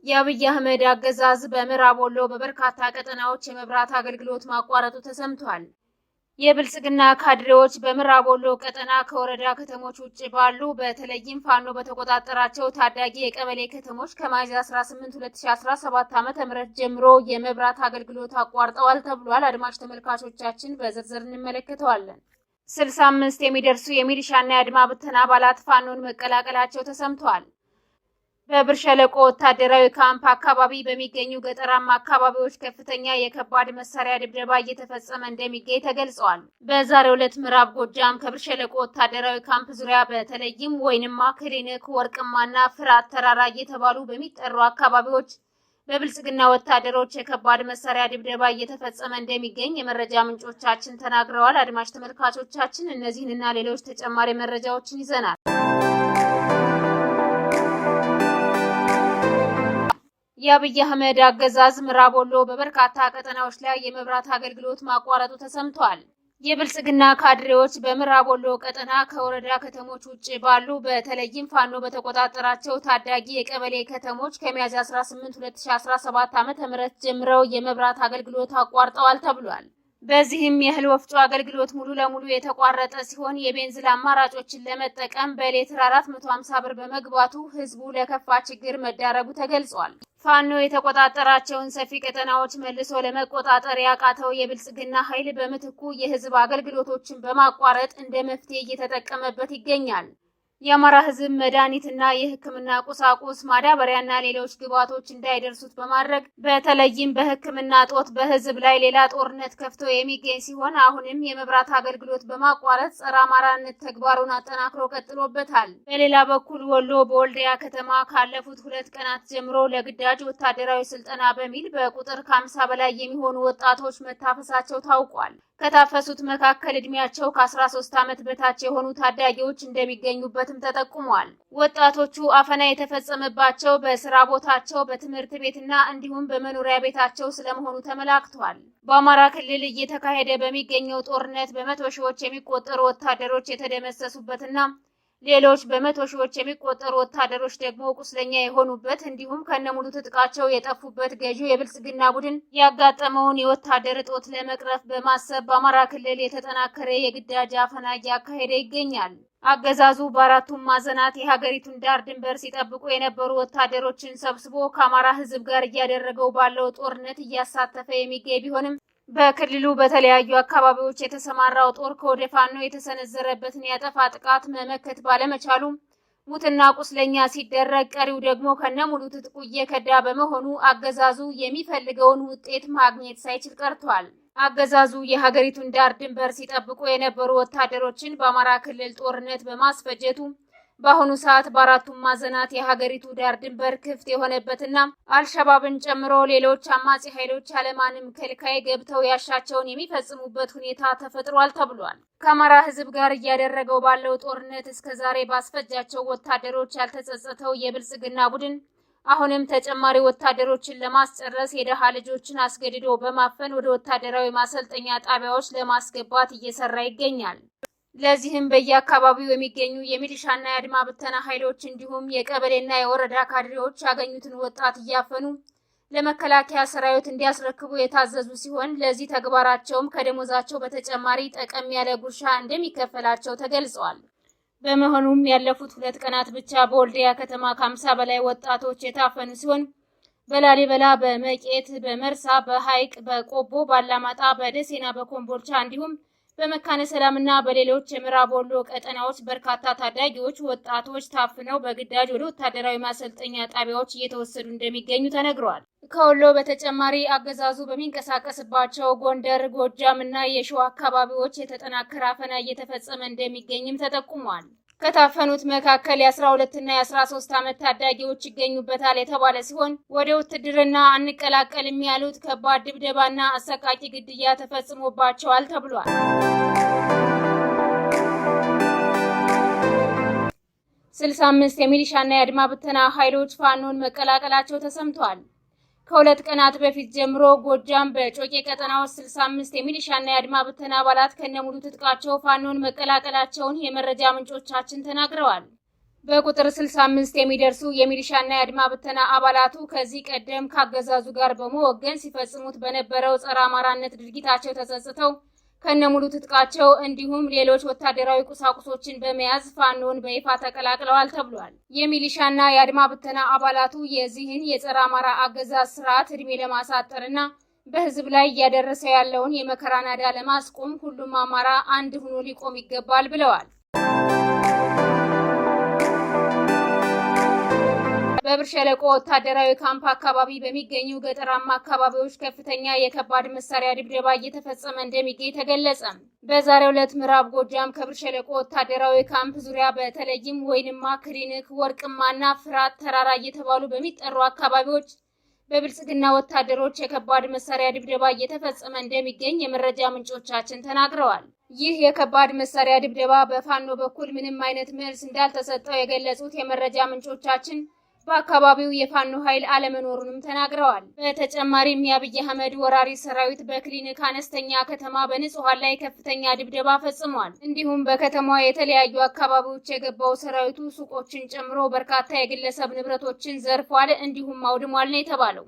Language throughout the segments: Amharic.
የአብይ አህመድ አገዛዝ በምዕራብ ወሎ በበርካታ ቀጠናዎች የመብራት አገልግሎት ማቋረጡ ተሰምቷል። የብልጽግና ካድሬዎች በምዕራብ ወሎ ቀጠና ከወረዳ ከተሞች ውጭ ባሉ በተለይም ፋኖ በተቆጣጠራቸው ታዳጊ የቀበሌ ከተሞች ከሚያዝያ 18 2017 ዓ.ም ጀምሮ የመብራት አገልግሎት አቋርጠዋል ተብሏል። አድማጭ ተመልካቾቻችን በዝርዝር እንመለከተዋለን። 65 የሚደርሱ የሚሊሻና የአድማ ብተና አባላት ፋኖን መቀላቀላቸው ተሰምቷል። በብር ሸለቆ ወታደራዊ ካምፕ አካባቢ በሚገኙ ገጠራማ አካባቢዎች ከፍተኛ የከባድ መሳሪያ ድብደባ እየተፈጸመ እንደሚገኝ ተገልጿል። በዛሬው ዕለት ምዕራብ ጎጃም ከብር ሸለቆ ወታደራዊ ካምፕ ዙሪያ በተለይም ወይንማ፣ ክሊኒክ፣ ወርቅማና ፍራት ተራራ እየተባሉ በሚጠሩ አካባቢዎች በብልጽግና ወታደሮች የከባድ መሳሪያ ድብደባ እየተፈጸመ እንደሚገኝ የመረጃ ምንጮቻችን ተናግረዋል። አድማጭ ተመልካቾቻችን እነዚህንና ሌሎች ተጨማሪ መረጃዎችን ይዘናል። የአብይ አህመድ አገዛዝ ምዕራብ ወሎ በበርካታ ቀጠናዎች ላይ የመብራት አገልግሎት ማቋረጡ ተሰምቷል። የብልጽግና ካድሬዎች በምዕራብ ወሎ ቀጠና ከወረዳ ከተሞች ውጭ ባሉ በተለይም ፋኖ በተቆጣጠራቸው ታዳጊ የቀበሌ ከተሞች ከሚያዝያ 18 2017 ዓ.ም ጀምረው የመብራት አገልግሎት አቋርጠዋል ተብሏል። በዚህም የእህል ወፍጮ አገልግሎት ሙሉ ለሙሉ የተቋረጠ ሲሆን የቤንዚን አማራጮችን ለመጠቀም በሌትር 450 ብር በመግባቱ ህዝቡ ለከፋ ችግር መዳረጉ ተገልጿል። ፋኖ የተቆጣጠራቸውን ሰፊ ቀጠናዎች መልሶ ለመቆጣጠር ያቃተው የብልጽግና ኃይል በምትኩ የህዝብ አገልግሎቶችን በማቋረጥ እንደ መፍትሄ እየተጠቀመበት ይገኛል። የአማራ ህዝብ መድኃኒትና የህክምና ቁሳቁስ ማዳበሪያና ሌሎች ግብዓቶች እንዳይደርሱት በማድረግ በተለይም በህክምና ጦት በህዝብ ላይ ሌላ ጦርነት ከፍቶ የሚገኝ ሲሆን አሁንም የመብራት አገልግሎት በማቋረጥ ጸረ አማራነት ተግባሩን አጠናክሮ ቀጥሎበታል። በሌላ በኩል ወሎ በወልዲያ ከተማ ካለፉት 2 ቀናት ጀምሮ ለግዳጅ ወታደራዊ ስልጠና በሚል በቁጥር ከ50 በላይ የሚሆኑ ወጣቶች መታፈሳቸው ታውቋል። ከታፈሱት መካከል እድሜያቸው ከ13 ዓመት በታች የሆኑ ታዳጊዎች እንደሚገኙበትም ተጠቁሟል። ወጣቶቹ አፈና የተፈጸመባቸው በስራ ቦታቸው፣ በትምህርት ቤትና እንዲሁም በመኖሪያ ቤታቸው ስለመሆኑ ተመላክቷል። በአማራ ክልል እየተካሄደ በሚገኘው ጦርነት በመቶ ሺዎች የሚቆጠሩ ወታደሮች የተደመሰሱበትና ሌሎች በመቶ ሺዎች የሚቆጠሩ ወታደሮች ደግሞ ቁስለኛ የሆኑበት እንዲሁም ከነሙሉ ትጥቃቸው የጠፉበት ገዢው የብልጽግና ቡድን ያጋጠመውን የወታደር እጦት ለመቅረፍ በማሰብ በአማራ ክልል የተጠናከረ የግዳጅ አፈና እያካሄደ ይገኛል። አገዛዙ በአራቱም ማዕዘናት የሀገሪቱን ዳር ድንበር ሲጠብቁ የነበሩ ወታደሮችን ሰብስቦ ከአማራ ሕዝብ ጋር እያደረገው ባለው ጦርነት እያሳተፈ የሚገኝ ቢሆንም በክልሉ በተለያዩ አካባቢዎች የተሰማራው ጦር ከወደ ፋኖ የተሰነዘረበትን ያጠፋ ጥቃት መመከት ባለመቻሉ ሙትና ቁስለኛ ሲደረግ፣ ቀሪው ደግሞ ከነሙሉ ትጥቁ እየከዳ በመሆኑ አገዛዙ የሚፈልገውን ውጤት ማግኘት ሳይችል ቀርቷል። አገዛዙ የሀገሪቱን ዳር ድንበር ሲጠብቁ የነበሩ ወታደሮችን በአማራ ክልል ጦርነት በማስፈጀቱ በአሁኑ ሰዓት በአራቱም ማዕዘናት የሀገሪቱ ዳር ድንበር ክፍት የሆነበትና አልሸባብን ጨምሮ ሌሎች አማጺ ኃይሎች ያለማንም ከልካይ ገብተው ያሻቸውን የሚፈጽሙበት ሁኔታ ተፈጥሯል ተብሏል። ከአማራ ሕዝብ ጋር እያደረገው ባለው ጦርነት እስከዛሬ ባስፈጃቸው ወታደሮች ያልተጸጸተው የብልጽግና ቡድን አሁንም ተጨማሪ ወታደሮችን ለማስጨረስ የደሃ ልጆችን አስገድዶ በማፈን ወደ ወታደራዊ ማሰልጠኛ ጣቢያዎች ለማስገባት እየሰራ ይገኛል። ለዚህም በየአካባቢው የሚገኙ የሚሊሻና የአድማ ብተና ኃይሎች እንዲሁም የቀበሌና የወረዳ ካድሬዎች ያገኙትን ወጣት እያፈኑ ለመከላከያ ሰራዊት እንዲያስረክቡ የታዘዙ ሲሆን ለዚህ ተግባራቸውም ከደሞዛቸው በተጨማሪ ጠቀም ያለ ጉርሻ እንደሚከፈላቸው ተገልጿል። በመሆኑም ያለፉት 2 ቀናት ብቻ በወልዲያ ከተማ ከ50 በላይ ወጣቶች የታፈኑ ሲሆን በላሊበላ፣ በመቄት፣ በመርሳ፣ በሐይቅ፣ በቆቦ፣ ባላማጣ፣ በደሴና በኮምቦልቻ እንዲሁም በመካነ ሰላምና በሌሎች የምዕራብ ወሎ ቀጠናዎች በርካታ ታዳጊዎች ወጣቶች ታፍነው በግዳጅ ወደ ወታደራዊ ማሰልጠኛ ጣቢያዎች እየተወሰዱ እንደሚገኙ ተነግሯል። ከወሎ በተጨማሪ አገዛዙ በሚንቀሳቀስባቸው ጎንደር፣ ጎጃም እና የሸዋ አካባቢዎች የተጠናከረ አፈና እየተፈጸመ እንደሚገኝም ተጠቁሟል። ከታፈኑት መካከል የ12 እና የ13 ዓመት ታዳጊዎች ይገኙበታል የተባለ ሲሆን ወደ ውትድርና አንቀላቀልም ያሉት ከባድ ድብደባና አሰቃቂ ግድያ ተፈጽሞባቸዋል ተብሏል። ስልሳ አምስት የሚሊሻና የአድማ ብተና ኃይሎች ፋኖን መቀላቀላቸው ተሰምቷል። ከ2 ቀናት በፊት ጀምሮ ጎጃም በጮቄ ቀጠና ውስጥ 65 የሚሊሻና የአድማ ብተና አባላት ከነሙሉ ትጥቃቸው ፋኖን መቀላቀላቸውን የመረጃ ምንጮቻችን ተናግረዋል። በቁጥር 65 የሚደርሱ የሚሊሻና የአድማ ብተና አባላቱ ከዚህ ቀደም ካገዛዙ ጋር በመወገን ሲፈጽሙት በነበረው ጸረ አማራነት ድርጊታቸው ተጸጽተው ከነሙሉ ትጥቃቸው እንዲሁም ሌሎች ወታደራዊ ቁሳቁሶችን በመያዝ ፋኖን በይፋ ተቀላቅለዋል ተብሏል። የሚሊሻና የአድማ ብተና አባላቱ የዚህን የጸረ አማራ አገዛዝ ስርዓት እድሜ ለማሳጠርና በህዝብ ላይ እያደረሰ ያለውን የመከራ ናዳ ለማስቆም ሁሉም አማራ አንድ ሆኖ ሊቆም ይገባል ብለዋል። በብር ሸለቆ ወታደራዊ ካምፕ አካባቢ በሚገኙ ገጠራማ አካባቢዎች ከፍተኛ የከባድ መሳሪያ ድብደባ እየተፈጸመ እንደሚገኝ ተገለጸ። በዛሬው ዕለት ምዕራብ ጎጃም ከብር ሸለቆ ወታደራዊ ካምፕ ዙሪያ በተለይም ወይንማ፣ ክሊኒክ፣ ወርቅማና ፍራት ተራራ እየተባሉ በሚጠሩ አካባቢዎች በብልጽግና ወታደሮች የከባድ መሳሪያ ድብደባ እየተፈጸመ እንደሚገኝ የመረጃ ምንጮቻችን ተናግረዋል። ይህ የከባድ መሳሪያ ድብደባ በፋኖ በኩል ምንም አይነት መልስ እንዳልተሰጠው የገለጹት የመረጃ ምንጮቻችን በአካባቢው የፋኖ ኃይል አለመኖሩንም ተናግረዋል። በተጨማሪም የአብይ አህመድ ወራሪ ሰራዊት በክሊኒክ አነስተኛ ከተማ በንጹሃን ላይ ከፍተኛ ድብደባ ፈጽሟል። እንዲሁም በከተማዋ የተለያዩ አካባቢዎች የገባው ሰራዊቱ ሱቆችን ጨምሮ በርካታ የግለሰብ ንብረቶችን ዘርፏል፣ እንዲሁም አውድሟል ነው የተባለው።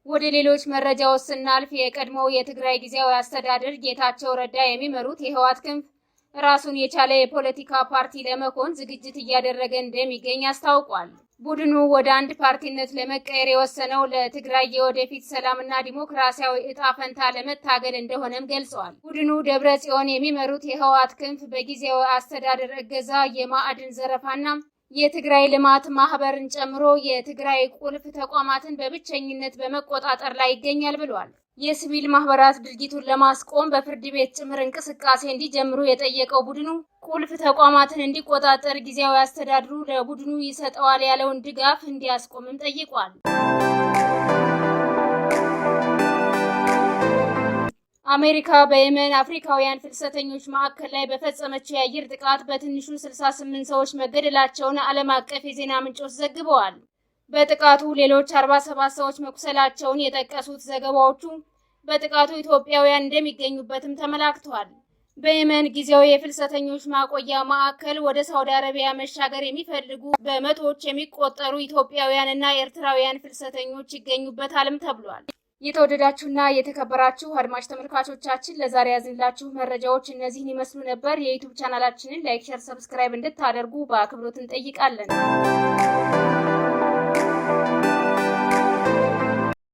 ወደ ሌሎች መረጃዎች ስናልፍ የቀድሞው የትግራይ ጊዜያዊ አስተዳደር ጌታቸው ረዳ የሚመሩት የህወሓት ክንፍ ራሱን የቻለ የፖለቲካ ፓርቲ ለመሆን ዝግጅት እያደረገ እንደሚገኝ አስታውቋል። ቡድኑ ወደ አንድ ፓርቲነት ለመቀየር የወሰነው ለትግራይ የወደፊት ሰላምና ዲሞክራሲያዊ እጣ ፈንታ ለመታገል እንደሆነም ገልጸዋል። ቡድኑ ደብረ ጽዮን የሚመሩት የህወሓት ክንፍ በጊዜያዊ አስተዳደር እገዛ የማዕድን ዘረፋና የትግራይ ልማት ማህበርን ጨምሮ የትግራይ ቁልፍ ተቋማትን በብቸኝነት በመቆጣጠር ላይ ይገኛል ብሏል። የሲቪል ማህበራት ድርጊቱን ለማስቆም በፍርድ ቤት ጭምር እንቅስቃሴ እንዲጀምሩ የጠየቀው ቡድኑ ቁልፍ ተቋማትን እንዲቆጣጠር ጊዜያዊ አስተዳድሩ ለቡድኑ ይሰጠዋል ያለውን ድጋፍ እንዲያስቆምም ጠይቋል። አሜሪካ በየመን አፍሪካውያን ፍልሰተኞች ማዕከል ላይ በፈጸመችው የአየር ጥቃት በትንሹ 68 ሰዎች መገደላቸውን ዓለም አቀፍ የዜና ምንጮች ዘግበዋል። በጥቃቱ ሌሎች 47 ሰዎች መቁሰላቸውን የጠቀሱት ዘገባዎቹ በጥቃቱ ኢትዮጵያውያን እንደሚገኙበትም ተመላክተዋል። በየመን ጊዜያዊ የፍልሰተኞች ማቆያ ማዕከል ወደ ሳውዲ አረቢያ መሻገር የሚፈልጉ በመቶዎች የሚቆጠሩ ኢትዮጵያውያንና ኤርትራውያን ፍልሰተኞች ይገኙበታልም ተብሏል። የተወደዳችሁና የተከበራችሁ አድማጭ ተመልካቾቻችን ለዛሬ ያዝንላችሁ መረጃዎች እነዚህን ይመስሉ ነበር። የዩቲዩብ ቻናላችንን ላይክ፣ ሼር፣ ሰብስክራይብ እንድታደርጉ በአክብሮት እንጠይቃለን።